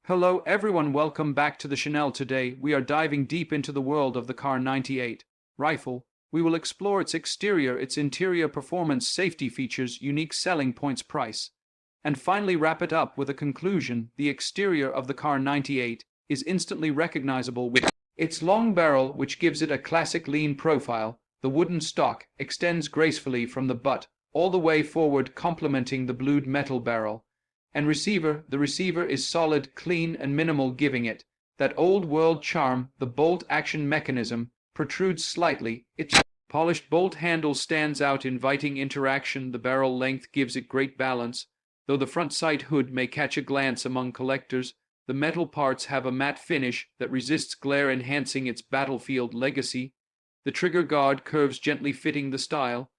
Hello everyone, welcome back to the channel. Today we are diving deep into the world of the Kar-98 rifle. We will explore its exterior, its interior, performance, safety features, unique selling points, price, and finally wrap it up with a conclusion. The exterior of the Kar-98 is instantly recognizable with its long barrel, which gives it a classic lean profile. The wooden stock extends gracefully from the butt all the way forward, complementing the blued metal barrel. And the receiver is solid, clean, and minimal, giving it that old-world charm. The bolt action mechanism protrudes slightly. Its polished bolt handle stands out, inviting interaction. The barrel length gives it great balance. Though the front sight hood may catch a glance among collectors, the metal parts have a matte finish that resists glare, enhancing its battlefield legacy. The trigger guard curves gently, fitting the style.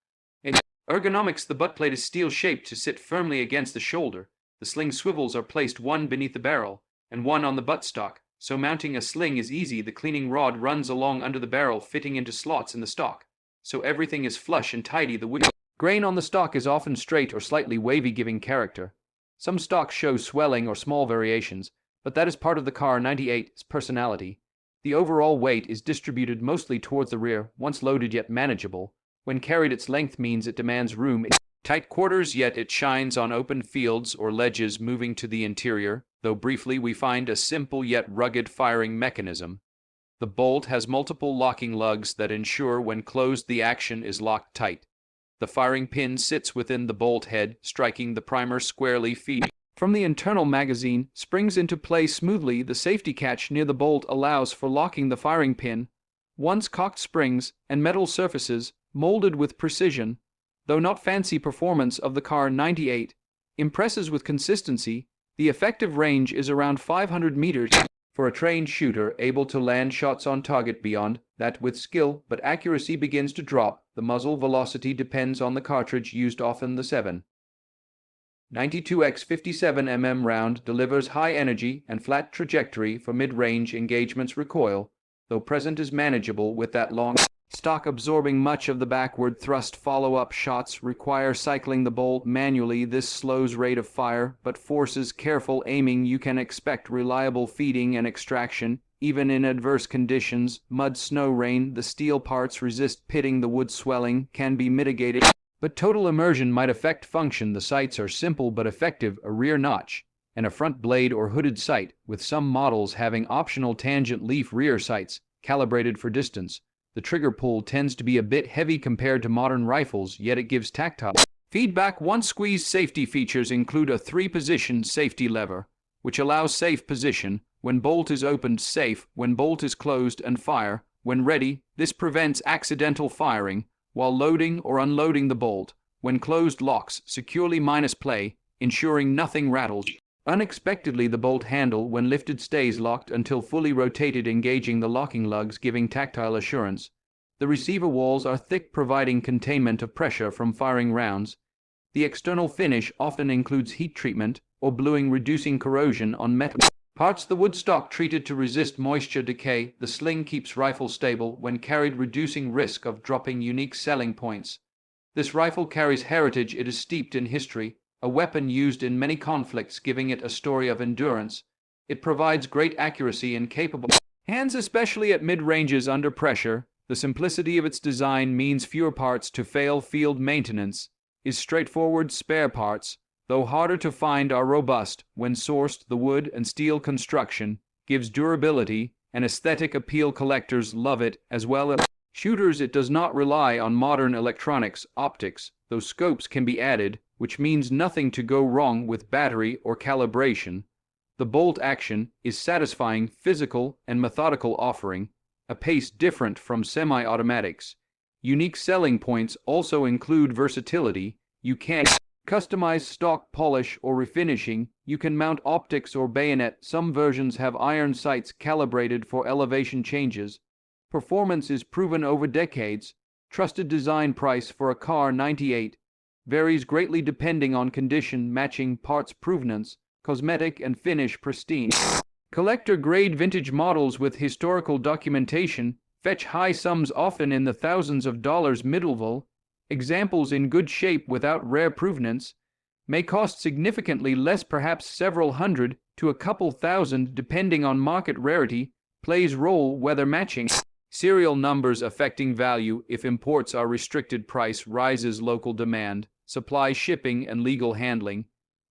In ergonomics, the buttplate is steel-shaped to sit firmly against the shoulder. The sling swivels are placed one beneath the barrel and one on the buttstock, so mounting a sling is easy. The cleaning rod runs along under the barrel, fitting into slots in the stock, so everything is flush and tidy. The wood grain on the stock is often straight or slightly wavy, giving character. Some stocks show swelling or small variations, but that is part of the Kar-98's personality. The overall weight is distributed mostly towards the rear, once loaded yet manageable. When carried, its length means it demands room in tight quarters, yet it shines on open fields or ledges. Moving to the interior, though briefly, we find a simple yet rugged firing mechanism. The bolt has multiple locking lugs that ensure when closed the action is locked tight. The firing pin sits within the bolt head, striking the primer squarely. Feed from the internal magazine springs into place smoothly. The safety catch near the bolt allows for locking the firing pin. Once cocked springs and metal surfaces molded with precision. Though not fancy, performance of the Kar-98 impresses with consistency. The effective range is around 500 meters for a trained shooter able to land shots on target. Beyond that, with skill, but accuracy begins to drop. The muzzle velocity depends on the cartridge used, often the 7.92x 57mm round delivers high energy and flat trajectory for mid-range engagements. Recoil, though present, is manageable with that long stock absorbing much of the backward thrust. Follow-up shots require cycling the bolt manually. This slows rate of fire but forces careful aiming. You can expect reliable feeding and extraction even in adverse conditions, mud, snow, rain. The steel parts resist pitting. The wood swelling can be mitigated, but total immersion might affect function. The sights are simple but effective: a rear notch and a front blade or hooded sight, with some models having optional tangent leaf rear sights calibrated for distance. The trigger pull tends to be a bit heavy compared to modern rifles, yet it gives tactile feedback once squeezed. Safety features include a 3-position safety lever, which allows safe position when bolt is opened, safe when bolt is closed, and fire when ready. This prevents accidental firing while loading or unloading the bolt. When closed, locks securely minus play, ensuring nothing rattles unexpectedly. The bolt handle, when lifted, stays locked until fully rotated, engaging the locking lugs, giving tactile assurance. The receiver walls are thick, providing containment of pressure from firing rounds. The external finish often includes heat treatment or bluing, reducing corrosion on metal parts. The wood stock treated to resist moisture decay. The sling keeps rifle stable when carried, reducing risk of dropping. Unique selling points: this rifle carries heritage. It is steeped in history, a weapon used in many conflicts, giving it a story of endurance. It provides great accuracy in capable hands, especially at mid-ranges under pressure. The simplicity of its design means fewer parts to fail. Field maintenance is straightforward. Spare parts, though harder to find, are robust when sourced. The wood and steel construction gives durability and aesthetic appeal. Collectors love it as well as shooters. It does not rely on modern electronics, optics, though scopes can be added, which means nothing to go wrong with battery or calibration. The bolt action is satisfying, physical, and methodical, offering a pace different from semi-automatics. Unique selling points also include versatility. You can customize stock, polish, or refinishing. You can mount optics or bayonet. Some versions have iron sights calibrated for elevation changes. Performance is proven over decades. Trusted design. Price for a Kar-98 varies greatly depending on condition, matching parts, provenance, cosmetic, and finish. Pristine collector-grade vintage models with historical documentation fetch high sums, often in the thousands of dollars. Medieval examples in good shape without rare provenance may cost significantly less, perhaps several hundred. to a couple thousand depending on market rarity, plays role weather matching. Serial numbers affecting value if imports are restricted, price rises, local demand, supply, shipping and legal handling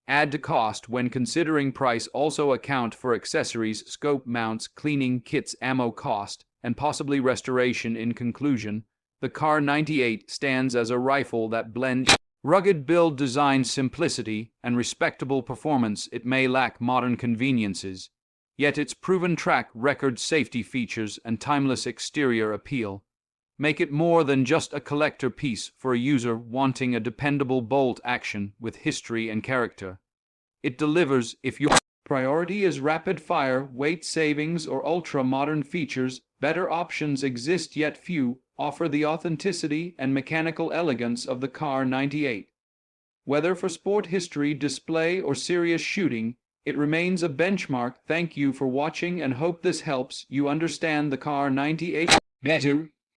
add to cost when considering price. Also account for accessories, scope, mounts, cleaning kits, ammo cost, and possibly restoration. In conclusion, the Kar 98 stands as a rifle that blends rugged build, design, simplicity, and respectable performance. It may lack modern conveniences, yet its proven track record, safety features, and timeless exterior appeal make it more than just a collector piece for a user wanting a dependable bolt action with history and character. It delivers if your priority is rapid fire, weight savings, or ultra-modern features. Better options exist, yet few offer the authenticity and mechanical elegance of the Kar 98. Whether for sport, history, display, or serious shooting, it remains a benchmark. Thank you for watching and hope this helps you understand the Kar 98 better.